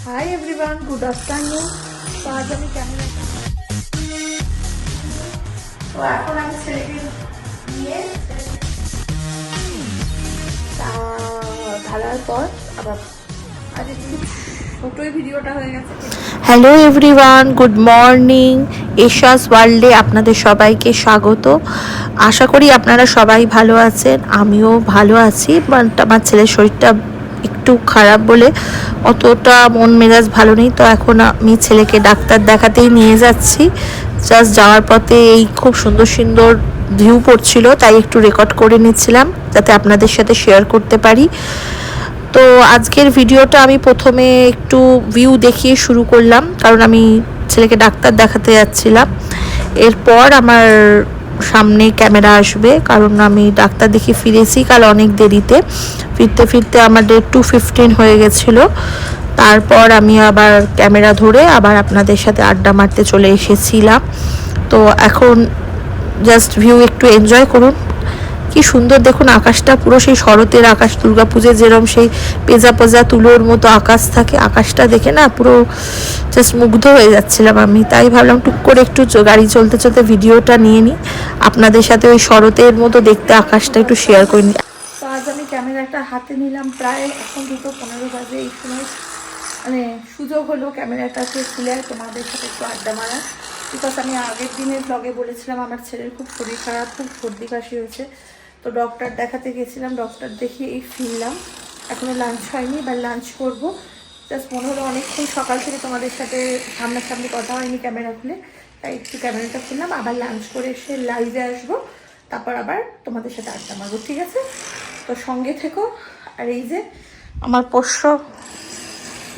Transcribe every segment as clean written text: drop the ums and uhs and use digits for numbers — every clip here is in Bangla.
High everyone, good afternoon. তো আজ আমি কেমন আছি? তো এখন আমি ছেলেকে নিয়ে ঢালার পর আবার আজ একটু ছোটোই ভিডিওটা হয়ে গেছে। Hello everyone, good morning. এশাস ওয়ার্ল্ডে আপনাদের সবাইকে স্বাগত। আশা করি আপনারা সবাই ভালো আছেন, আমিও ভালো আছি। বাট আমার ছেলের শরীরটা একটু খারাপ বলে অতটা মন মেজাজ ভালো নেই। তো এখন আমি ছেলেকে ডাক্তার দেখাতেই নিয়ে যাচ্ছি। জাস্ট যাওয়ার পথে এই খুব সুন্দর সুন্দর ভিউ পড়ছিল, তাই একটু রেকর্ড করে নিচ্ছিলাম যাতে আপনাদের সাথে শেয়ার করতে পারি। তো আজকের ভিডিওটা আমি প্রথমে একটু ভিউ দেখিয়ে শুরু করলাম, কারণ আমি ছেলেকে ডাক্তার দেখাতে যাচ্ছিলাম। এরপর আমার সামনে ক্যামেরা আসবে, কারণ আমি ডাক্তার দেখিয়ে ফিরেছি কাল অনেক দেরিতে। ফিরতে ফিরতে আমার 2:15 হয়ে গেছিলো। তারপর আমি আবার ক্যামেরা ধরে আবার আপনাদের সাথে আড্ডা মারতে চলে এসেছিলাম। তো এখন জাস্ট ভিউ একটু এনজয় করুন। কি সুন্দর দেখুন আকাশটা, পুরো সেই শরতের আকাশ, দুর্গাপুজোয় যেরকম সেই পেজা পেজা তুলোর মতো আকাশ থাকে, আকাশটা দেখে না পুরো জাস্ট মুগ্ধ হয়ে যাচ্ছিলাম আমি। তাই ভাবলাম টুক করে একটু গাড়ি চলতে চলতে ভিডিওটা নিয়ে নিই, আপনাদের সাথে ওই শরতের মতো দেখতে আকাশটা একটু শেয়ার করে নিই। তো আজ আমি ক্যামেরাটা হাতে নিলাম প্রায় এখন 2:15 বাজে। এই সময় মানে সুযোগ হলো ক্যামেরাটাকে খুলে তোমাদের সাথে একটু আড্ডা মারা। বিকজ আমি আগের দিনের ব্লগে বলেছিলাম আমার ছেলের খুব শরীর খারাপ, খুব সর্দি কাশি হয়েছে। তো ডক্টর দেখাতে গেছিলাম, ডক্টর দেখিয়ে এই ফিরলাম। এখনও লাঞ্চ হয়নি, বা লাঞ্চ করবো। জাস্ট মনে হলো অনেকক্ষণ সকাল থেকে তোমাদের সাথে সামনাসামনি কথা হয়নি ক্যামেরা খুলে, তাই একটু ক্যামেরাটা খুললাম। আবার লাঞ্চ করে এসে লাইভে আসবো, তারপর আবার তোমাদের সাথে আড্ডা মারবো, ঠিক আছে? তো সঙ্গে থেকো। আর এই যে আমার পোষ্য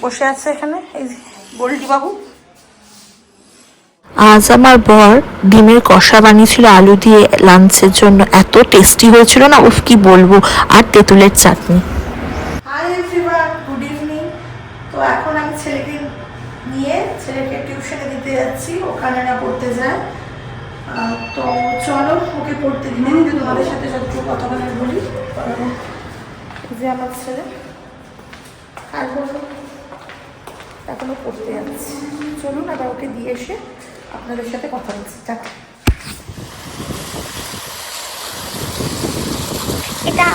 বসে আছে এখানে, এই গোল্ডি বাবু। আজ আমার বর ডিমের কষা বানিয়েছিল আলু দিয়ে লাঞ্চের জন্য, এত টেস্টি হয়েছিল না, উফ কি বলবো। আর তেঁতুলের chutney. Hi everyone, good evening. তো এখন আমি ছেলেকে নিয়ে ছেলেকে টিউশনে দিতে যাচ্ছি, ওখানে না পড়তে যায়। তো চলো ওকে পড়তে দিতে দিতে তোমাদের সাথে যতটুকু কথা বলি। এই যে আমার ছেলে আর বলবো, এখনো পড়তে যাচ্ছি। চলুন আবার ওকে দিয়ে এসে আপনাদের সাথে কথা বলছি। টাটা। এটা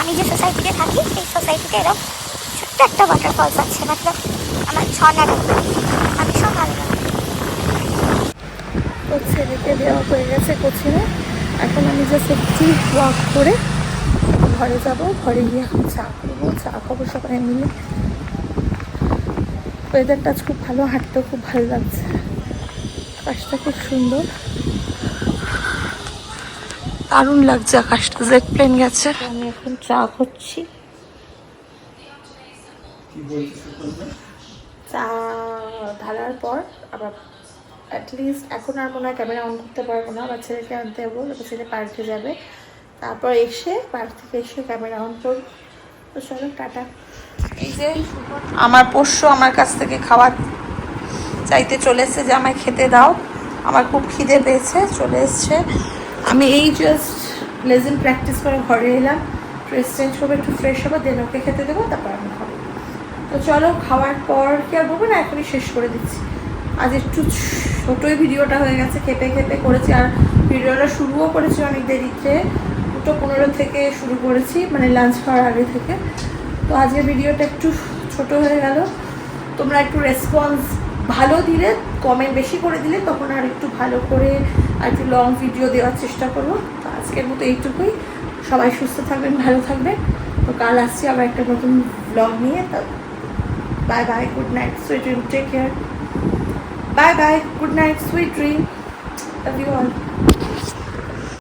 আমি যে সোসাইটিতে থাকি সেই সোসাইটিতে এরকম ছোট্ট একটা ওয়াটারফলস আছে, মতলব আমার ঝর্ণা আমি সব ভালো লাগে। তো ছেলেকে দেওয়া হয়ে গেছে কোচিংয়ে। এখন আমি জাস্ট একটু ওয়াক করে ঘরে যাব। ঘরে গিয়ে এখন চা করবো, চা খাবো সবাই মিলে। ওয়েদারটা আজ খুব ভালো, হাঁটতেও খুব ভালো লাগছে, আকাশটা খুব সুন্দর, দারুণ লাগছে আকাশটা। জেট প্লেন গেছে। আমি এখন চা করছি, চা ঢালার পর আবার অ্যাটলিস্ট এখন আর মনে হয় ক্যামেরা অন করতে পারবো না। আবার ছেলেকে আনতে যাবো, ছেলে পার্কে যাবে, তারপর এসে পার্ক থেকে এসে ক্যামেরা অন করবো। তো চলো টাটা। এই যে আমার পোষ্য আমার কাছ থেকে খাবার চাইতে চলে এসছে যে আমায় খেতে দাও, আমার খুব খিদে পেয়েছে, চলে এসছে। আমি এই জাস্ট লেজেন্ড প্র্যাকটিস করে ঘরে এলাম, ড্রেস চেঞ্জ করবো, একটু ফ্রেশ হবো, দেন ওকে খেতে দেবো, তারপর আমি খাবো। তো চলো খাওয়ার পর কি আর বলবো না, এখনই শেষ করে দিচ্ছি। আজ একটু ছোটোই ভিডিওটা হয়ে গেছে, খেপে খেপে করেছি। আর ভিডিওটা শুরুও করেছি অনেক দেরিতে, 2:15 থেকে শুরু করেছি, মানে লাঞ্চ খাওয়ার আগে থেকে। তো আজকের ভিডিওটা একটু ছোট হয়ে গেল। তোমরা একটু রেসপন্স ভালো দিলে, কমেন্ট বেশি করে দিলে, তখন আর একটু ভালো করে আর একটু লং ভিডিও দেওয়ার চেষ্টা করবো। তো আজকের মতো এইটুকুই। সবাই সুস্থ থাকবেন, ভালো থাকবেন। তো কাল আসছি আবার একটা নতুন ব্লগ নিয়ে। তো bye bye, good night, sweet dream, take care. Bye bye, good night, sweet dream. Love you all.